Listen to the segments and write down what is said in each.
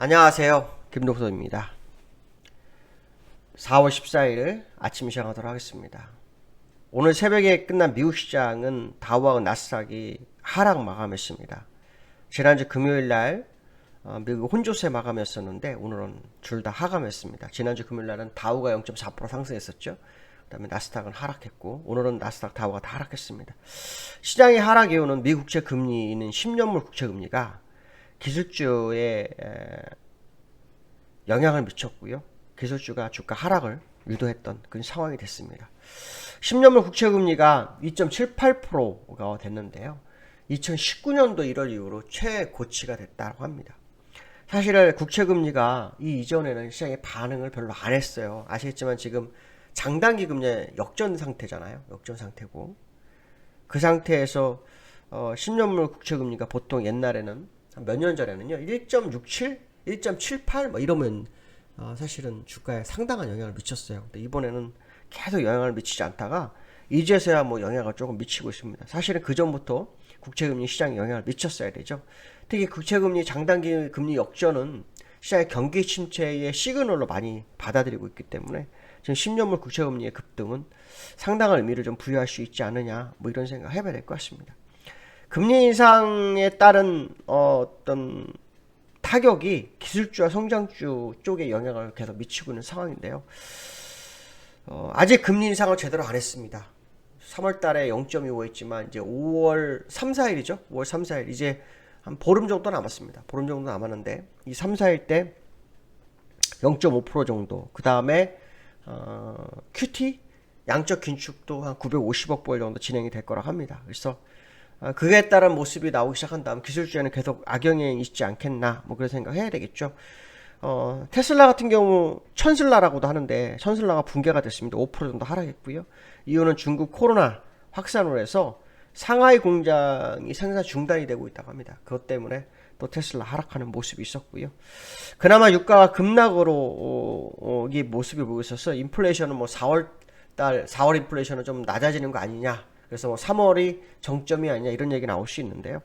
안녕하세요. 김동선입니다. 4월 14일 아침 시작하도록 하겠습니다. 오늘 새벽에 끝난 미국 시장은 다우와 나스닥이 하락 마감했습니다. 지난주 금요일날 미국 혼조세 마감이었었는데 오늘은 둘 다 하감했습니다. 지난주 금요일날은 다우가 0.4% 상승했었죠. 그 다음에 나스닥은 하락했고 오늘은 나스닥 다우가 다 하락했습니다. 시장의 하락 이유는 미국 국채 금리는 10년물 국채 금리가 기술주에 영향을 미쳤고요. 기술주가 주가 하락을 유도했던 그런 상황이 됐습니다. 10년물 국채금리가 2.78%가 됐는데요. 2019년도 1월 이후로 최고치가 됐다고 합니다. 사실 국채금리가 이 이전에는 시장에 반응을 별로 안 했어요. 아시겠지만 지금 장단기 금리 역전 상태잖아요. 역전 상태고 그 상태에서 10년물 국채금리가 보통 옛날에는 몇 년 전에는요 1.67, 1.78 뭐 이러면 사실은 주가에 상당한 영향을 미쳤어요. 근데 이번에는 계속 영향을 미치지 않다가 이제서야 뭐 영향을 조금 미치고 있습니다. 사실은 그 전부터 국채금리 시장에 영향을 미쳤어야 되죠. 특히 국채금리 장단기 금리 역전은 시장의 경기 침체의 시그널로 많이 받아들이고 있기 때문에 지금 10년물 국채금리의 급등은 상당한 의미를 좀 부여할 수 있지 않느냐 뭐 이런 생각 해봐야 될 것 같습니다. 금리 인상에 따른 어떤 타격이 기술주와 성장주 쪽에 영향을 계속 미치고 있는 상황인데요. 아직 금리 인상을 제대로 안 했습니다. 3월 달에 0.25 했지만 이제 5월 3, 4일이죠. 5월 3, 4일 이제 한 보름 정도 남았습니다. 보름 정도 남았는데 이 3, 4일 때 0.5% 정도 그 다음에 QT 양적 긴축도 한 950억 불 정도 진행이 될 거라고 합니다. 그래서 그에 따른 모습이 나오기 시작한 다음 기술주에는 계속 악영향이 있지 않겠나 뭐 그런 생각 해야 되겠죠. 테슬라 같은 경우 천슬라라고도 하는데 천슬라가 붕괴가 됐습니다. 5% 정도 하락했고요. 이유는 중국 코로나 확산으로 해서 상하이 공장이 생산 중단이 되고 있다고 합니다. 그것 때문에 또 테슬라 하락하는 모습이 있었고요. 그나마 유가가 급락으로 이 모습을 보고 있어서 인플레이션은 뭐 4월 인플레이션은 좀 낮아지는 거 아니냐. 그래서 뭐 3월이 정점이 아니냐 이런 얘기 나올 수 있는데요.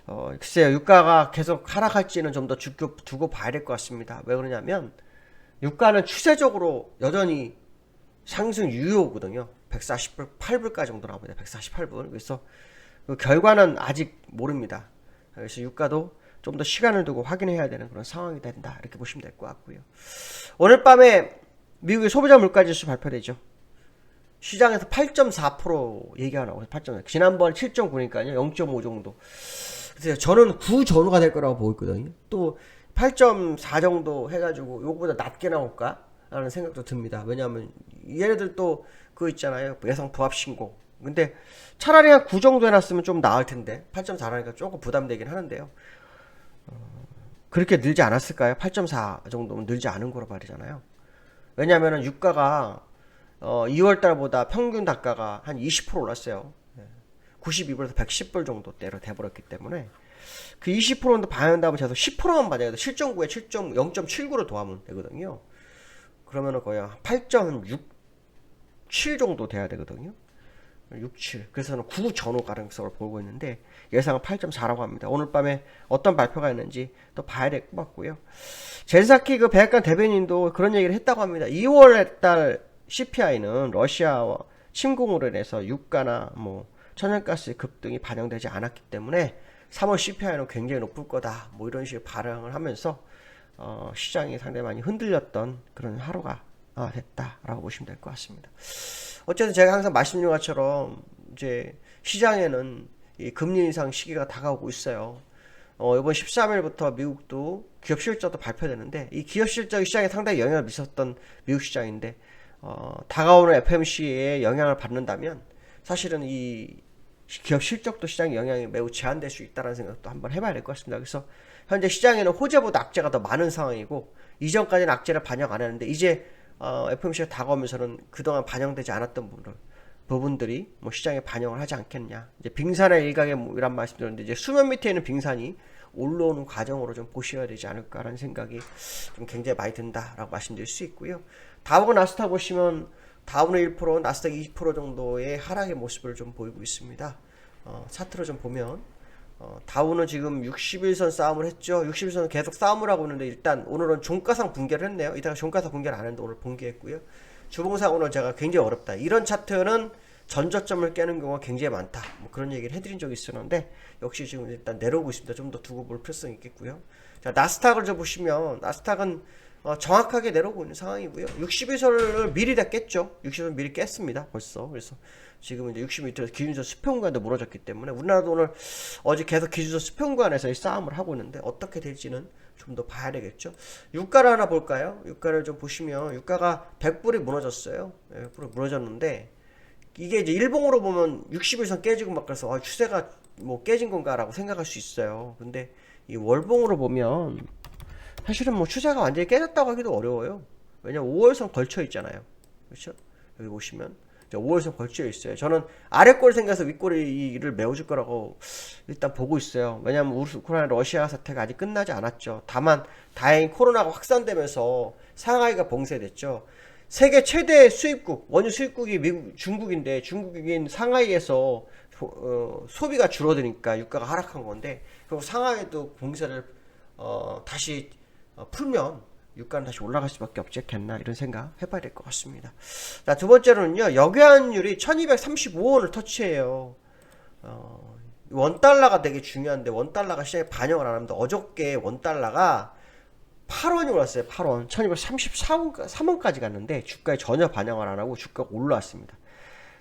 글쎄요, 유가가 계속 하락할지는 좀 더 두고 봐야 될 것 같습니다. 왜 그러냐면 유가는 추세적으로 여전히 상승 유효거든요. 148불 8불까지 정도 나옵니다. 148불. 그래서 그 결과는 아직 모릅니다. 그래서 유가도 좀 더 시간을 두고 확인해야 되는 그런 상황이 된다. 이렇게 보시면 될 것 같고요. 오늘 밤에 미국의 소비자 물가지수 발표되죠. 시장에서 8.4% 얘기가 나오고 8.4. 지난번 7.9니까요. 0.5 정도. 그래서 저는 9 전후가 될 거라고 보고 있거든요. 또 8.4 정도 해가지고 요거보다 낮게 나올까? 라는 생각도 듭니다. 왜냐하면 얘네들 또 그거 있잖아요. 예상 부합 신고. 근데 차라리 한 9 정도 해놨으면 좀 나을 텐데 8.4라니까 조금 부담되긴 하는데요. 그렇게 늘지 않았을까요? 8.4 정도면 늘지 않은 거로 말이잖아요. 왜냐하면 유가가 2월달보다 평균 단가가 한 20% 올랐어요. 92불에서 110불 정도대로 돼버렸기 때문에 그 20%는 반영한다면 계속 10%만 반영해도 7.9에 0.79로 더하면 되거든요. 그러면은 거의 8.67 정도 돼야 되거든요. 67. 그래서는 9 전후 가능성을 보고 있는데 예상은 8.4라고 합니다. 오늘 밤에 어떤 발표가 있는지 또 봐야 될 것 같고요. 젠사키 그 백악관 대변인도 그런 얘기를 했다고 합니다. 2월 달 CPI는 러시아와 침공으로 인해서 유가나 뭐 천연가스의 급등이 반영되지 않았기 때문에 3월 CPI는 굉장히 높을 거다. 뭐 이런 식의 발언을 하면서 시장이 상당히 많이 흔들렸던 그런 하루가 됐다라고 보시면 될 것 같습니다. 어쨌든 제가 항상 말씀드린 것처럼 이제 시장에는 이 금리 인상 시기가 다가오고 있어요. 이번 13일부터 미국도 기업 실적도 발표되는데 이 기업 실적이 시장에 상당히 영향을 미쳤던 미국 시장인데 다가오는 FMC에 영향을 받는다면 사실은 이 기업 실적도 시장에 영향이 매우 제한될 수 있다는 생각도 한번 해봐야 될 것 같습니다. 그래서 현재 시장에는 호재보다 악재가 더 많은 상황이고 이전까지는 악재를 반영 안 했는데 이제 FMC가 다가오면서는 그동안 반영되지 않았던 부분들이 뭐 시장에 반영을 하지 않겠냐. 이제 빙산의 일각에 뭐 이란 말씀드렸는데 이제 수면 밑에 있는 빙산이 올라오는 과정으로 좀 보셔야 되지 않을까라는 생각이 좀 굉장히 많이 든다라고 말씀드릴 수 있고요. 다우고 나스닥 보시면 다우는 1%, 나스닥 20% 정도의 하락의 모습을 좀 보이고 있습니다. 차트로 좀 보면 다우는 지금 61선 싸움을 했죠. 61선 계속 싸움을 하고 있는데 일단 오늘은 종가상 붕괴를 했네요. 이따가 종가상 붕괴를 안 했는데 오늘 붕괴했고요. 주봉상 오늘 제가 굉장히 어렵다. 이런 차트는 전저점을 깨는 경우가 굉장히 많다. 뭐 그런 얘기를 해드린 적이 있었는데 역시 지금 일단 내려오고 있습니다. 좀 더 두고 볼 필요성이 있겠고요. 자, 나스닥을 좀 보시면 나스닥은 정확하게 내려오고 있는 상황이고요. 61선을 미리 다 깼죠. 60선 미리 깼습니다. 벌써. 그래서 지금 이제 60m 기준선 수평구간도 무너졌기 때문에 우리나라도 오늘 어제 계속 기준선 수평구간에서 싸움을 하고 있는데 어떻게 될지는 좀 더 봐야 되겠죠. 유가를 하나 볼까요? 유가를 좀 보시면 유가가 100불이 무너졌어요. 100불이 무너졌는데 이게 이제 일봉으로 보면 60일선 깨지고 막 그래서 추세가 뭐 깨진 건가라고 생각할 수 있어요. 근데 이 월봉으로 보면 사실은 뭐 추세가 완전히 깨졌다고 하기도 어려워요. 왜냐면 5월선 걸쳐 있잖아요. 그렇죠? 여기 보시면 5월선 걸쳐 있어요. 저는 아래꼴 생겨서 윗꼴을 메워줄 거라고 일단 보고 있어요. 왜냐면 우크라이나 러시아 사태가 아직 끝나지 않았죠. 다만 다행히 코로나가 확산되면서 상하이가 봉쇄됐죠. 세계 최대 수입국, 원유 수입국이 미국, 중국인데 중국인 상하이에서 소비가 줄어드니까 유가가 하락한 건데 그리고 상하이도 봉쇄를 다시 풀면 유가는 다시 올라갈 수밖에 없지 않겠나 이런 생각 해봐야 될 것 같습니다. 자, 두 번째로는요, 역외환율이 1235원을 터치해요. 원달러가 되게 중요한데 원달러가 시장에 반영을 안 합니다. 어저께 원달러가 8원이 올랐어요. 8원. 1234원까지 갔는데 주가에 전혀 반영을 안 하고 주가가 올라왔습니다.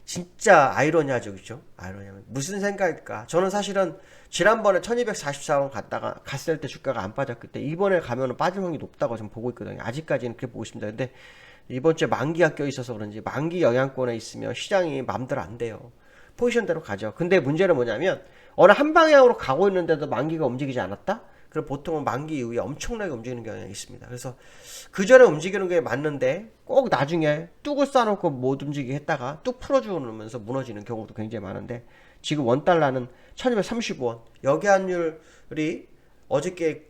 진짜 아이러니하죠, 그죠? 아이러니하면 무슨 생각일까? 저는 사실은 지난번에 1244원 갔을 때 주가가 안 빠졌기 때문에 이번에 가면은 빠질 확률이 높다고 좀 보고 있거든요. 아직까지는 그렇게 보고 있습니다. 근데 이번 주에 만기가 껴 있어서 그런지 만기 영향권에 있으면 시장이 마음대로 안 돼요. 포지션대로 가죠. 근데 문제는 뭐냐면 어느 한 방향으로 가고 있는데도 만기가 움직이지 않았다? 그럼 보통은 만기 이후에 엄청나게 움직이는 경향이 있습니다. 그래서 그 전에 움직이는 게 맞는데 꼭 나중에 뚝을 쌓아놓고 못 움직이게 했다가 뚝 풀어주고 놓으면서 무너지는 경우도 굉장히 많은데 지금 원달러는 1235원 역외환율이 어저께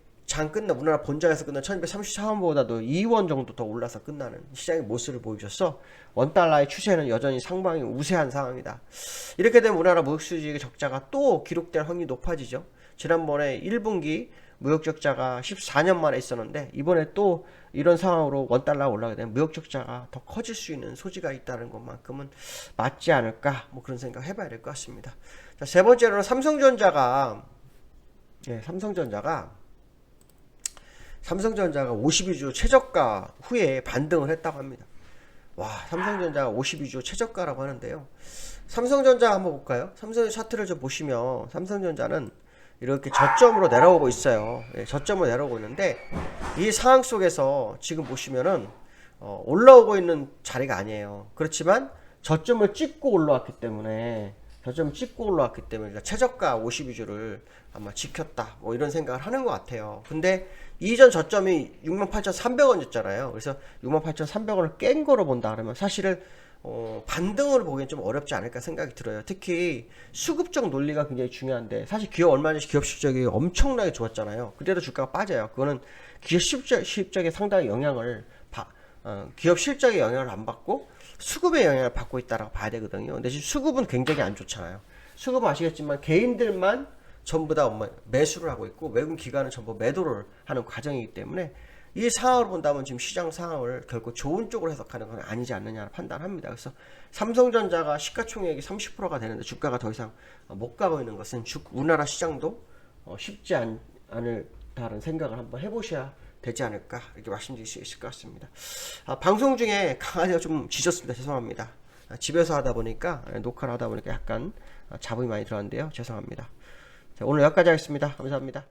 우리나라 본장에서 끝난 1234원보다도 2원 정도 더 올라서 끝나는 시장의 모습을 보여줘서 원달러의 추세는 여전히 상방이 우세한 상황이다. 이렇게 되면 우리나라 무역수지의 적자가 또 기록될 확률이 높아지죠. 지난번에 1분기 무역적자가 14년 만에 있었는데 이번에 또 이런 상황으로 원달러가 올라가게 되면 무역적자가 더 커질 수 있는 소지가 있다는 것만큼은 맞지 않을까 뭐 그런 생각 해봐야 될 것 같습니다. 자, 세 번째로는 삼성전자가 52주 최저가 후에 반등을 했다고 합니다. 와, 삼성전자가 52주 최저가라고 하는데요. 삼성전자 한번 볼까요? 삼성의 차트를 좀 보시면 삼성전자는 이렇게 저점으로 내려오고 있어요. 저점으로 내려오고 있는데 이 상황 속에서 지금 보시면은 올라오고 있는 자리가 아니에요. 그렇지만 저점을 찍고 올라왔기 때문에 그러니까 최저가 52주를 아마 지켰다 뭐 이런 생각을 하는 것 같아요. 근데 이전 저점이 68,300원이었잖아요. 그래서 68,300원을 깬 거로 본다 그러면 사실은 반등을 보기엔 좀 어렵지 않을까 생각이 들어요. 특히 수급적 논리가 굉장히 중요한데 사실 얼마 전에 기업 실적이 엄청나게 좋았잖아요. 그때도 주가가 빠져요. 그거는 기업 실적에 상당히 기업 실적의 영향을 안 받고 수급의 영향을 받고 있다라고 봐야 되거든요. 근데 지금 수급은 굉장히 안 좋잖아요. 수급은 아시겠지만 개인들만 전부 다 매수를 하고 있고 외국 기관은 전부 매도를 하는 과정이기 때문에 이 상황을 본다면 지금 시장 상황을 결코 좋은 쪽으로 해석하는 건 아니지 않느냐 판단합니다. 그래서 삼성전자가 시가총액이 30%가 되는데 주가가 더 이상 못 가고 있는 것은 우리나라 시장도 쉽지 않다는 생각을 한번 해보셔야 되지 않을까 이렇게 말씀드릴 수 있을 것 같습니다. 방송 중에 강아지가 좀 짖었습니다. 죄송합니다. 집에서 하다 보니까 녹화를 하다 보니까 약간 잡음이 많이 들어왔는데요. 죄송합니다. 자, 오늘 여기까지 하겠습니다. 감사합니다.